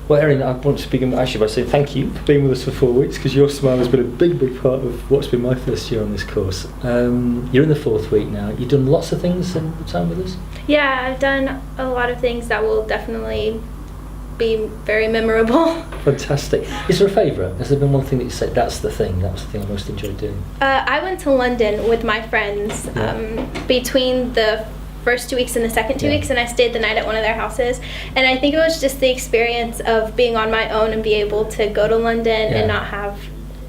Well, Erin, I want to begin actually by saying thank you for being with us for 4 weeks, because your smile has been a big part of what's been my first year on this course. You're in the 4th week now. You've done lots of things in the time with us? Yeah, I've done a lot of things that will definitely be very memorable. Fantastic. Is there a favourite? Has there been one thing that you said, that was the thing I most enjoyed doing? I went to London with my friends between the first 2 weeks and the second 2 weeks, and I stayed the night at one of their houses, and I think it was just the experience of being on my own and be able to go to London and not have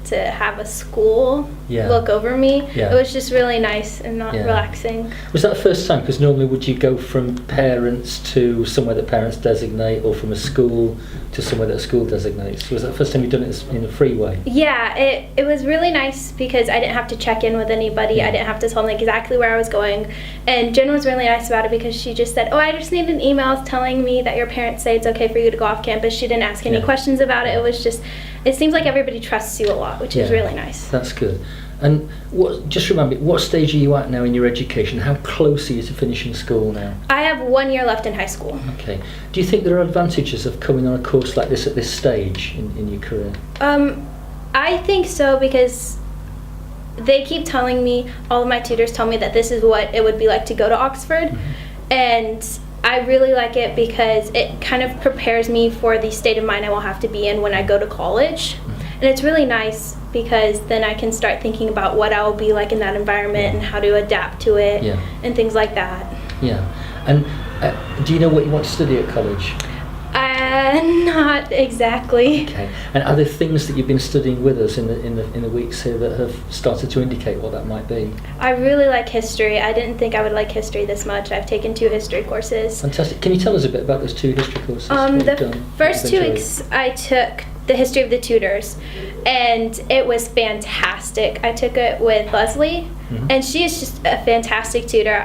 to have a school look over me. It was just really nice and relaxing. Was that the first time? Because normally would you go from parents to somewhere that parents designate, or from a school to somewhere that a school designates? Was that the first time you've done it in a free way? Yeah, it was really nice because I didn't have to check in with anybody. I didn't have to tell them exactly where I was going. And Jen was really nice about it because she just said, I just need an email telling me that your parents say it's okay for you to go off campus. She didn't ask any questions about it. It was just, it seems like everybody trusts you a lot, which is really nice. That's good. And just remind me, what stage are you at now in your education? How close are you to finishing school now? I have 1 year left in high school. Okay. Do you think there are advantages of coming on a course like this at this stage in your career? I think so, because they keep telling me, all of my tutors tell me that this is what it would be like to go to Oxford. And I really like it because it kind of prepares me for the state of mind I will have to be in when I go to college. And it's really nice because then I can start thinking about what I will be like in that environment and how to adapt to it and things like that. Yeah. And do you know what you want to study at college? Not exactly. Okay. And are there things that you've been studying with us in the weeks here that have started to indicate what that might be? I really like history. I didn't think I would like history this much. I've taken 2 history courses. Fantastic. Can you tell us a bit about those 2 history courses? The first 2 weeks I took the history of the Tudors, and it was fantastic. I took it with Leslie, and she is just a fantastic tutor.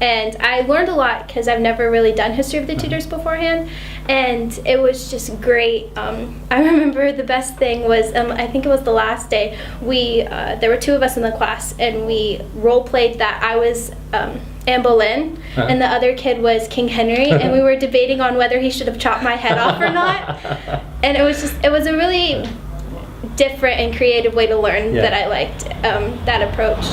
And I learned a lot because I've never really done history of the Tudors beforehand, and it was just great. I remember the best thing was, I think it was the last day, there were 2 of us in the class, and we role played that I was Anne Boleyn, and the other kid was King Henry, and we were debating on whether he should have chopped my head off or not. And it was a really different and creative way to learn that I liked that approach.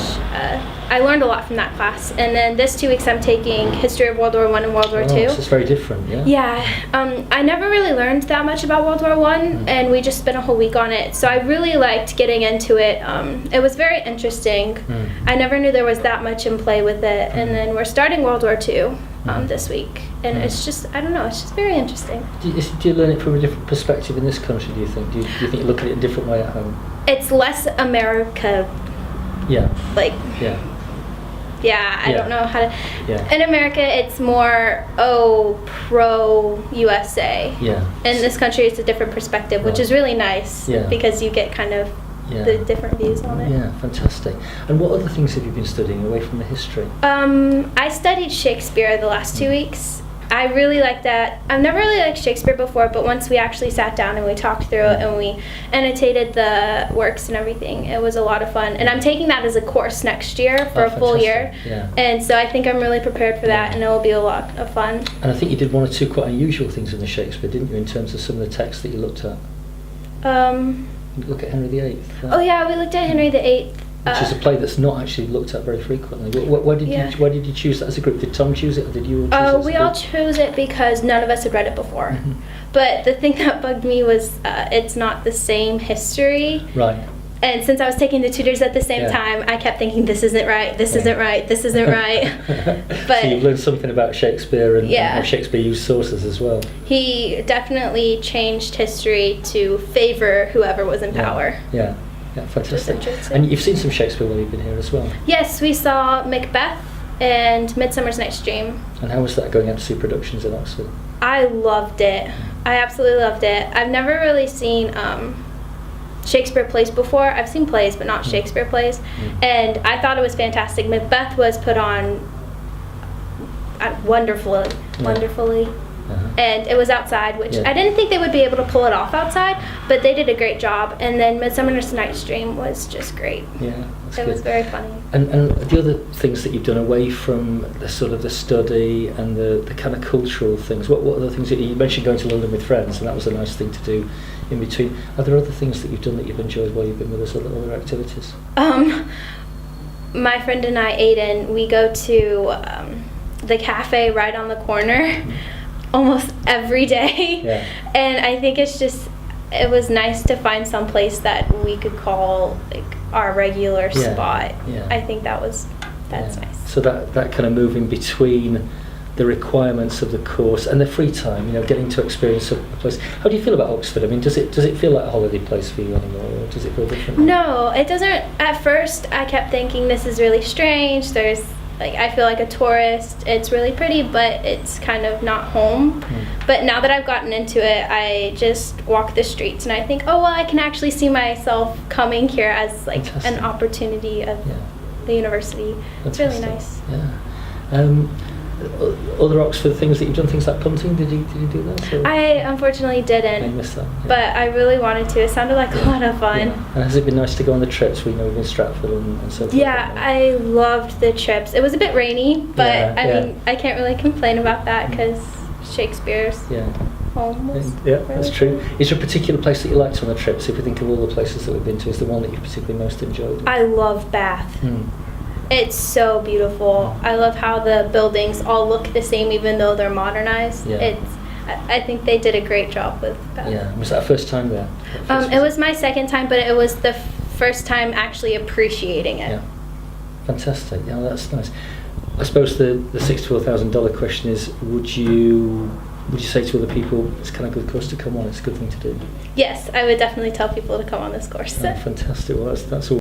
I learned a lot from that class. And then this 2 weeks I'm taking history of World War I and World War II. So it's very different, I never really learned that much about World War I, and we just spent a whole week on it. So I really liked getting into it. It was very interesting. I never knew there was that much in play with it. And then we're starting World War II this week. And it's just, I don't know, it's just very interesting. Do you learn it from a different perspective in this country, do you think? Do you think you look at it a different way at home? It's less America. I don't know how to... In America, it's more, pro-USA. In this country, it's a different perspective, which is really nice because you get kind of the different views on it. Yeah, fantastic. And what other things have you been studying away from the history? I studied Shakespeare the last 2 weeks. I really like that. I've never really liked Shakespeare before, but once we actually sat down and we talked through it and we annotated the works and everything, it was a lot of fun. And I'm taking that as a course next year for a full year. And so I think I'm really prepared for that, and it will be a lot of fun. And I think you did 1 or 2 quite unusual things in the Shakespeare, didn't you, in terms of some of the texts that you looked at? You look at Henry VIII. Oh yeah, we looked at Henry VIII. Which is a play that's not actually looked at very frequently. Why did you choose that as a group? Did Tom choose it, or did you choose it? We all chose it because none of us had read it before. But the thing that bugged me was it's not the same history. Right. And since I was taking the tutors at the same time, I kept thinking, this isn't right, this isn't right, this isn't right. But so you've learned something about Shakespeare and how Shakespeare used sources as well. He definitely changed history to favor whoever was in power. Yeah, fantastic. And you've seen some Shakespeare while you've been here as well? Yes, we saw Macbeth and Midsummer's Night's Dream. And how was that going out to see productions in Oxford? I loved it. I absolutely loved it. I've never really seen Shakespeare plays before. I've seen plays, but not Shakespeare plays. And I thought it was fantastic. Macbeth was put on wonderfully. and it was outside, which I didn't think they would be able to pull it off outside, but they did a great job. And then Midsummer's Night's Dream was just great. Yeah, that's It good. was very funny. And the other things that you've done away from the sort of the study and the kind of cultural things, what are the things that you mentioned going to London with friends, and that was a nice thing to do in between. Are there other things that you've done that you've enjoyed while you've been with us, other activities? My friend and I, Aiden, we go to the cafe right on the corner almost every day. Yeah. And I think it was nice to find some place that we could call like our regular spot. Yeah. I think that's nice. So that kind of moving between the requirements of the course and the free time, getting to experience a place. How do you feel about Oxford? I mean, does it feel like a holiday place for you anymore, or does it feel different? No, it doesn't. At first, I kept thinking this is really strange. I feel like a tourist. It's really pretty, but it's kind of not home. But now that I've gotten into it, I just walk the streets and I think, oh, well, I can actually see myself coming here as like Fantastic. an opportunity of the university. It's really nice. Yeah. Other Oxford things that you've done, things like punting, did you do that? Or? I unfortunately didn't. I missed that. Yeah. But I really wanted to. It sounded like a lot of fun. Yeah. And has it been nice to go on the trips? We know we've been in Stratford and so forth. Yeah, I loved the trips. It was a bit rainy, but I mean, I can't really complain about that because Shakespeare's home was that's true. Is there a particular place that you liked on the trips? If we think of all the places that we've been to, is there one that you particularly most enjoyed? I love Bath. It's so beautiful. I love how the buildings all look the same even though they're modernized. Yeah. I think they did a great job with Bath. Yeah. Was that a first time there? It was my second time, but it was the first time actually appreciating it. Yeah. Fantastic. Yeah, that's nice. I suppose the $64,000 question is: Would you say to other people it's kind of a good course to come on? It's a good thing to do. Yes, I would definitely tell people to come on this course. Oh, fantastic. Well, that's all.